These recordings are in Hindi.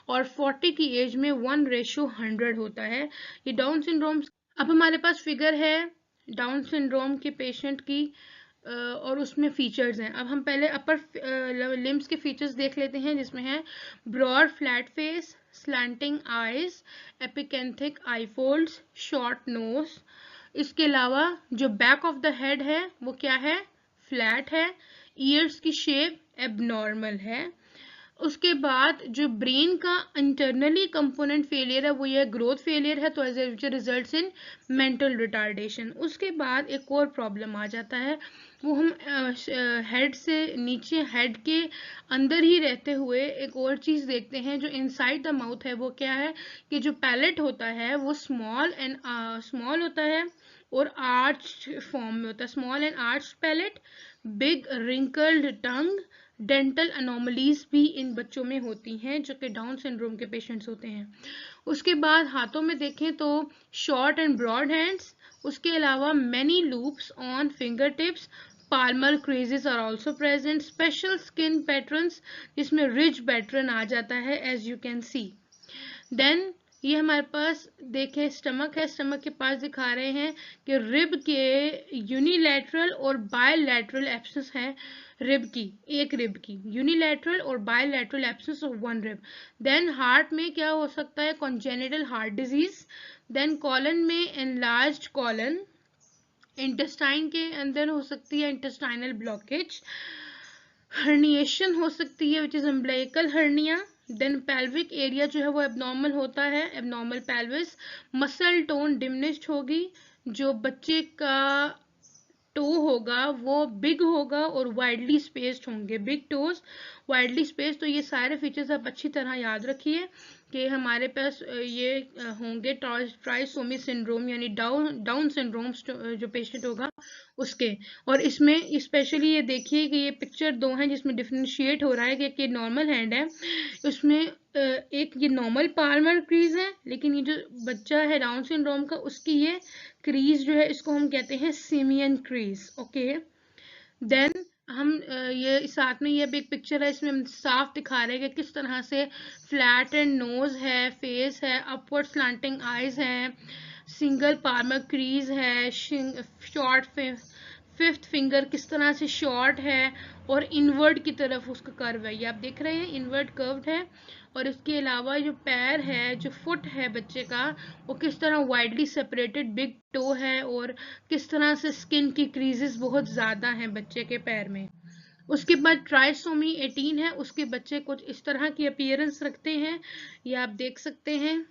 और 40 की एज में 1:100 होता है ये डाउन सिंड्रोम। अब हमारे पास फिगर है डाउन सिंड्रोम के पेशेंट की और उसमें फीचर्स हैं। अब हम पहले अपर लिम्स के फीचर्स देख लेते हैं, जिसमें है broad flat face, slanting eyes, epicanthic eye folds, short nose. इसके अलावा जो बैक ऑफ द हेड है वो क्या है, फ्लैट है। ईयर्स की शेप एबनॉर्मल है। उसके बाद जो ब्रेन का इंटरनली कंपोनेंट फेलियर है वो ये ग्रोथ फेलियर है, तो as a results in mental retardation. उसके बाद एक और प्रॉब्लम आ जाता है, वो हम हेड से नीचे, हेड के अंदर ही रहते हुए एक और चीज़ देखते हैं जो इनसाइड द माउथ है। वो क्या है कि जो पैलेट होता है वो स्मॉल होता है और आर्च फॉर्म में होता है, small and arch palate, big wrinkled tongue. Dental anomalies भी इन बच्चों में होती हैं जो कि डाउन सिंड्रोम के पेशेंट्स होते हैं। उसके बाद हाथों में देखें तो शॉर्ट एंड ब्रॉड हैंड्स, उसके अलावा many loops on finger tips, palmar creases are also present, special skin patterns जिसमें ridge pattern आ जाता है as you can see। Then ये हमारे पास देखें स्टमक है, स्टमक के पास दिखा रहे हैं कि रिब के यूनिलैटरल और बायलैटरल एब्सेंस है, रिब की, एक रिब की यूनिलैटरल और bilateral absence of one rib. Then heart में क्या हो सकता है, congenital heart disease. Then colon में एनलार्ज्ड कॉलन। इंटेस्टाइन के अंदर हो सकती है इंटेस्टाइनल ब्लॉकेज। हर्निएशन हो सकती है which is umbilical hernia. Then pelvic area जो है वो एबनॉर्मल होता है, abnormal pelvis. Muscle tone diminished होगी, जो बच्चे का टो होगा वो बिग होगा और वाइडली स्पेस्ड होंगे, बिग टोज वाइडली स्पेस्ड। तो ये सारे फीचर्स आप अच्छी तरह याद रखिए कि हमारे पास ये होंगे ट्राइसोमी सिंड्रोम यानी डाउन सिंड्रोम जो पेशेंट होगा उसके। और इसमें स्पेशली ये देखिए कि ये पिक्चर दो हैं जिसमें डिफ्रेंशिएट हो रहा है कि नॉर्मल हैंड है, उसमें एक ये नॉर्मल पाल्मर क्रीज है, लेकिन ये जो बच्चा है डाउन सिंड्रोम का उसकी ये क्रीज जो है इसको हम कहते हैं सिमियन क्रीज। ओके, देन हम ये साथ में ये भी एक पिक्चर है, इसमें हम साफ दिखा रहे हैं कि किस तरह से फ्लैट एंड नोज है, फेस है, अपवर्ड स्लैंटिंग आईज है, सिंगल पाल्मर क्रीज है, शॉर्ट फिफ्थ फिंगर किस तरह से शॉर्ट है और इनवर्ड की तरफ उसका कर्व है, ये आप देख रहे हैं इनवर्ड कर्व्ड है। और इसके अलावा जो पैर है, जो फुट है बच्चे का, वो किस तरह वाइडली सेपरेटेड, बिग टो है और किस तरह से स्किन की क्रीजेस बहुत ज़्यादा हैं बच्चे के पैर में। उसके बाद ट्राइसोमी 18 है, उसके बच्चे कुछ इस तरह की अपीयरेंस रखते हैं, ये आप देख सकते हैं।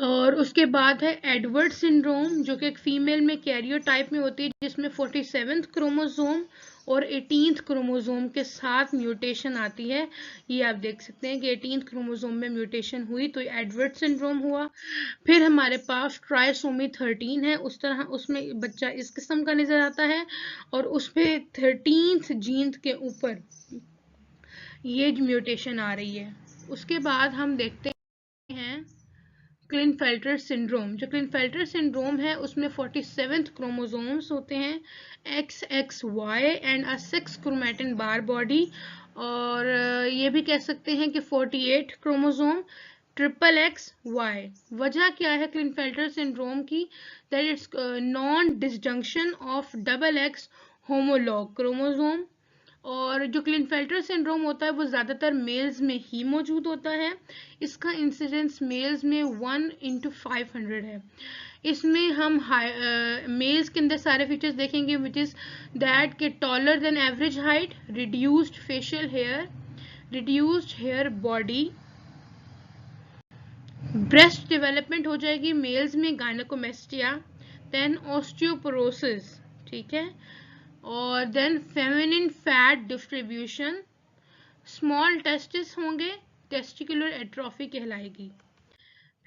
और उसके बाद है एडवर्ड सिंड्रोम जो कि एक फीमेल में कैरियर टाइप में होती है, जिसमें 47th क्रोमोसोम और 18th क्रोमोसोम के साथ म्यूटेशन आती है। ये आप देख सकते हैं कि 18th क्रोमोसोम में म्यूटेशन हुई तो एडवर्ड सिंड्रोम हुआ। फिर हमारे पास ट्राइसोमी 13 है, उस तरह उसमें बच्चा इस किस्म का नजर आता है और उस पे 13th जीन के ऊपर ये म्यूटेशन आ रही है। उसके बाद हम देखते हैं क्लिनफेल्टर सिंड्रोम। जो क्लिनफेल्टर सिंड्रोम है उसमें 47th क्रोमोसोम्स होते हैं, XXY and a 6 chromatin bar body. और ये भी कह सकते हैं कि 48 क्रोमोसोम, XXY। वजह क्या है क्लिनफेल्टर सिंड्रोम की, that it's non disjunction of XX homologue chromosome. और जो क्लिनफेल्टर सिंड्रोम होता है वो ज़्यादातर मेल्स में ही मौजूद होता है, इसका इंसिडेंस मेल्स में 1/500 है। इसमें हम मेल्स के अंदर सारे फीचर्स देखेंगे विच इज़ दैट के taller than average height, reduced facial hair, reduced hair body, breast development हो जाएगी मेल्स में, गायनेकोमेस्टिया, देन ऑस्टियोपोरोसिस, ठीक है, और then feminine fat distribution, small testis होंगे, टेस्टिकुलर एट्रोफी कहलाएगी।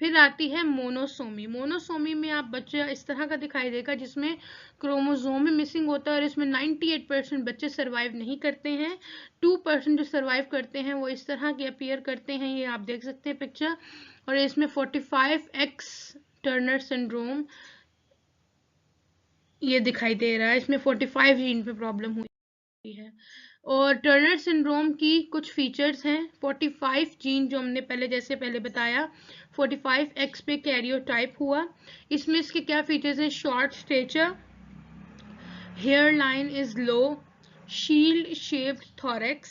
फिर आती है मोनोसोमी। मोनोसोमी में आप बच्चा इस तरह का दिखाई देगा जिसमें क्रोमोसोम मिसिंग होता है और इसमें 98% बच्चे सरवाइव नहीं करते हैं, 2% जो सरवाइव करते हैं वो इस तरह के अपीयर करते हैं, ये आप देख सकते हैं पिक्चर। और इसमें 45X टर्नर सिंड्रोम ये दिखाई दे रहा है, इसमें 45 जीन पे प्रॉब्लम हुई है। और टर्नर सिंड्रोम की कुछ फीचर्स हैं। 45 जीन जो हमने पहले बताया 45X पे कैरियोटाइप हुआ। इसमें इसके क्या फीचर्स हैं? Short stature, hair line is low, shield shaped thorax,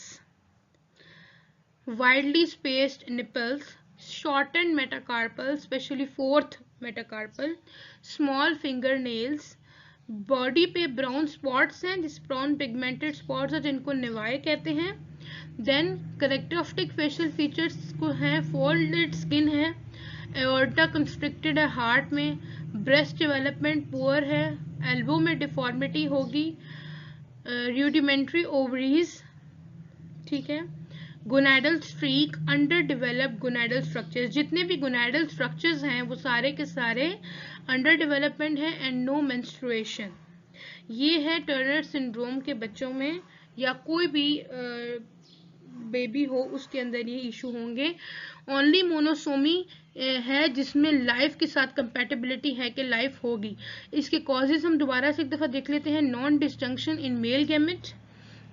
widely spaced nipples, shortened metacarpal, especially fourth metacarpal, small fingernails, body पे ब्राउन स्पॉट्स हैं, जिस ब्राउन पिगमेंटेड स्पॉट्स हैं जिनको निवाए कहते हैं। देन करेक्टरिस्टिक फेशियल फीचर्स को हैं, फोल्डेड स्किन है, एओर्टा कंस्ट्रिक्टेड है हार्ट में, ब्रेस्ट डेवलपमेंट पुअर है, एल्बो में डिफॉर्मिटी होगी, रूडिमेंट्री ओवरीज, ठीक है, gonadal streak, under developed gonadal structures, जितने भी गोनाडल स्ट्रक्चर्स हैं वो सारे के सारे अंडर डेवलपमेंट है, एंड नो मेंस्ट्रुएशन। ये है टर्नर सिंड्रोम के बच्चों में, या कोई भी बेबी हो उसके अंदर ये इशू होंगे। ओनली मोनोसोमी है जिसमें लाइफ के साथ कंपैटिबिलिटी है कि लाइफ होगी। इसके कॉजेज हम दोबारा से एक दफा देख लेते हैं। Non disjunction in male gamete,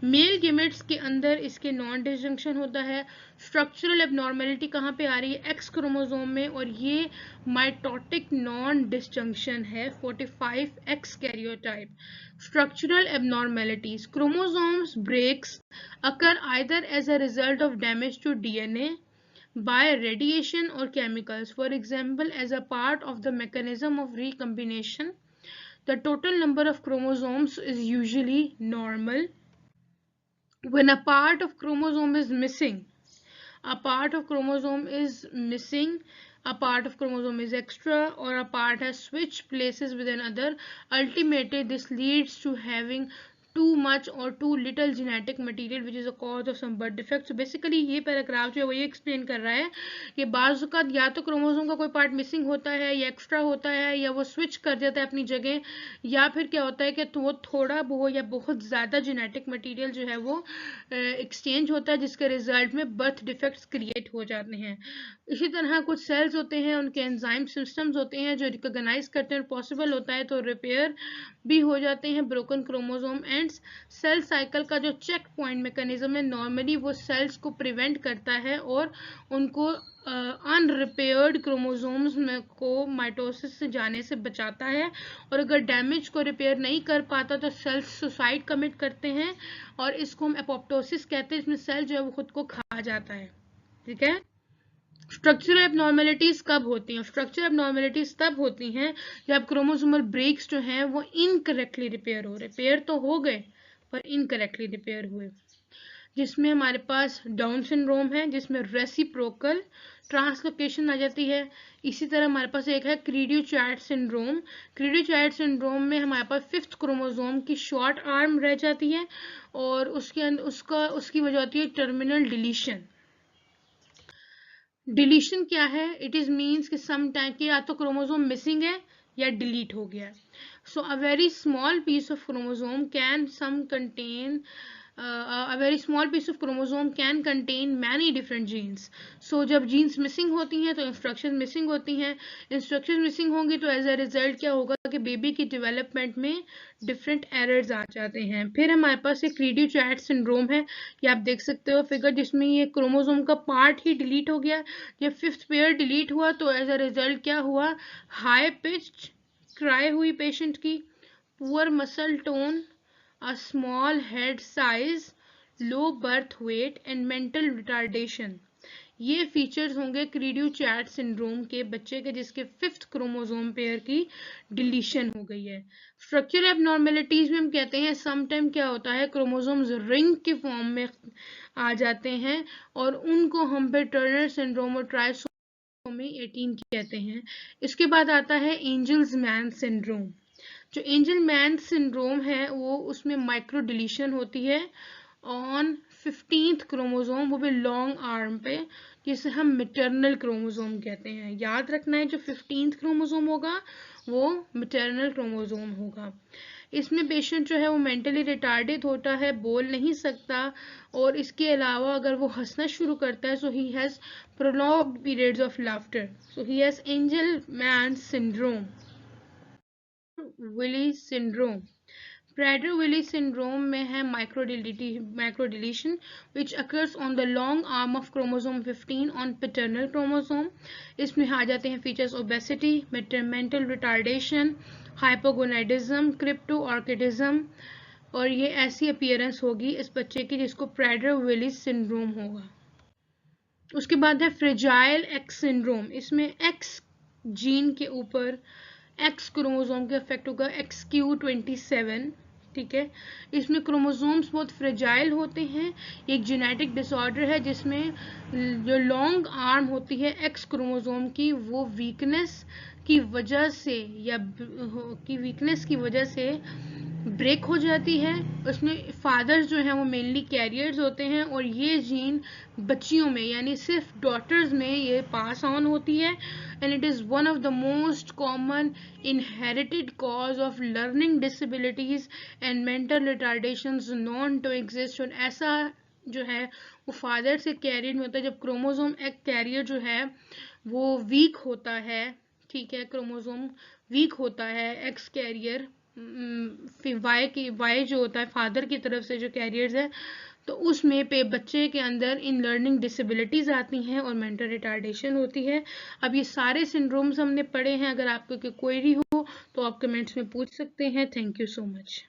male gametes के अंदर इसके नॉन डिसजंक्शन होता है। स्ट्रक्चरल एबनॉर्मेलिटी कहाँ पे आ रही है? एक्स क्रोमोसोम में, और ये माइटोटिक नॉन डिसजंक्शन है 45X karyotype. Structural abnormalities, chromosomes breaks occur either as a result of damage to DNA by radiation or chemicals, for example as a part of the mechanism of recombination. The total number of chromosomes is usually normal. When a part of chromosome is missing, a part of chromosome is missing, a part of chromosome is extra, or a part has switched places with another, ultimately this leads to having too much or too little genetic material which is a cause of some birth defect. So basically ये पैराग्राफ जो है वो ये एक्सप्लेन कर रहा है कि बाज़ या तो क्रोमोसोम का कोई पार्ट मिसिंग होता है या एक्स्ट्रा होता है या वो स्विच कर जाता है अपनी जगह, या फिर क्या होता है कि वो थोड़ा बहुत या बहुत ज़्यादा जेनेटिक मटेरियल जो है वो एक्सचेंज होता है, जिसके रिजल्ट में बर्थ डिफेक्ट्स क्रिएट हो जाते हैं। इसी तरह कुछ सेल्स होते हैं, उनके एंजाइम सिस्टम्स होते हैं जो रिकॉग्नाइज करते हैं, और पॉसिबल होता है तो रिपेयर भी हो जाते हैं broken chromosome ends. Cell cycle का जो चेक पॉइंट मैकेनिज्म है नॉर्मली वो सेल्स को प्रिवेंट करता है और उनको अनरिपेयर्ड क्रोमोसोम्स में को माइटोसिस से जाने से बचाता है, और अगर डैमेज को रिपेयर नहीं कर पाता तो सेल्स सुसाइड कमिट करते हैं, और इसको हम एपोप्टोसिस कहते हैं, इसमें सेल जो है वो खुद को खा जाता है। ठीक है। स्ट्रक्चरल एबनॉर्मेलिटीज कब होती हैं? स्ट्रक्चरल एबनॉर्मेलिटीज तब होती हैं जब क्रोमोसोमल ब्रेक्स जो हैं वो इनकरेक्टली रिपेयर हो, रिपेयर तो हो गए पर इनकरेक्टली रिपेयर हुए, जिसमें हमारे पास डाउन सिंड्रोम है जिसमें रेसिप्रोकल ट्रांसलोकेशन आ जाती है। इसी तरह हमारे पास एक है क्रीडियो-चाइल्ड सिंड्रोम। क्रीडियो-चाइल्ड सिंड्रोम में हमारे पास 5th क्रोमोसोम की शॉर्ट आर्म रह जाती है, और उसकी वजह होती है टर्मिनल डिलीशन। डिलीशन क्या है? इट इज मीन्स कि सम टाइम कि या तो क्रोमोसोम मिसिंग है या डिलीट हो गया है। So a very small piece of chromosome can some contain a very small piece of chromosome can contain many different genes. So जब genes missing होती हैं तो instructions missing होती हैं, instructions missing होंगी तो as a result क्या होगा कि बेबी की डेवलपमेंट में डिफरेंट एरर्स आ जाते हैं। फिर हमारे पास एक क्रीडियो-चाइल्ड सिंड्रोम है, ये आप देख सकते हो फिगर, जिसमें ये क्रोमोसोम का पार्ट ही डिलीट हो गया। जब 5th पेयर डिलीट हुआ तो एज अ रिजल्ट क्या हुआ? हाई पिच्ड क्राई हुई पेशेंट की, poor muscle tone, a small head size, low birth weight and mental retardation। ये फीचर्स होंगे क्रीडियो-चाइल्ड सिंड्रोम के बच्चे के जिसके 5th क्रोमोसोम पेयर की डिलीशन हो गई है। स्ट्रक्चरल एबनॉर्मेलिटीज में हम कहते हैं समटाइम क्या होता है क्रोमोसोम्स रिंग के फॉर्म में आ जाते हैं, और उनको हम पे टर्नर सिंड्रोम और ट्राइसोमी 18 कहते हैं। इसके बाद आता है एंजल्स मैन सिंड्रोम। जो एंजल मैन सिंड्रोम है वो उसमें माइक्रो डिलीशन होती है ऑन 15th क्रोमोसोम, वो भी लॉन्ग आर्म पे, जिसे हम मैटरनल क्रोमोसोम कहते हैं। याद रखना है जो 15th क्रोमोसोम होगा वो मैटरनल क्रोमोसोम होगा। इसमें पेशेंट जो है वो मेंटली रिटार्डेड होता है, बोल नहीं सकता, और इसके अलावा अगर वो हंसना शुरू करता है so he has prolonged periods of laughter, so he has Angelman syndrome. Willi syndrome. Prader-Willi syndrome में है microdeletion which occurs on the long arm of chromosome 15 on paternal chromosome. इसमें आ जाते हैं features obesity, mental retardation, hypogonadism, cryptorchidism, और ये ऐसी appearance होगी इस बच्चे की जिसको Prader-Willi syndrome होगा। उसके बाद है फ्रेजाइल एक्स सिंड्रोम। इसमें एक्स जीन के ऊपर एक्स क्रोमोसोम के इफेक्ट होगा XQ27, ठीक है। इसमें क्रोमोसोम्स बहुत फ्रेजाइल होते हैं। एक जेनेटिक डिसऑर्डर है जिसमें जो लॉन्ग आर्म होती है एक्स क्रोमोसोम की वो वीकनेस की वजह से ब्रेक हो जाती है। उसमें फादर्स जो हैं वो मेनली कैरियर्स होते हैं और ये जीन बच्चियों में यानी सिर्फ डॉटर्स में ये पास ऑन होती है and it is one of the most common inherited cause of learning disabilities and mental retardations known to exist. और ऐसा जो है वो फादर से कैरियर में होता है जब क्रोमोसोम एक कैरियर जो है वो वीक होता है, ठीक है। क्रोमोसोम वीक होता है एक्स कैरियर, वाई जो होता है फादर की तरफ से जो कैरियर्स है, तो उसमें पे बच्चे के अंदर इन लर्निंग डिसेबिलिटीज आती हैं और मेंटल रिटार्डेशन होती है। अब ये सारे सिंड्रोम्स हमने पढ़े हैं। अगर आपको कोई क्वेरी हो तो आप कमेंट्स में पूछ सकते हैं। Thank you so much.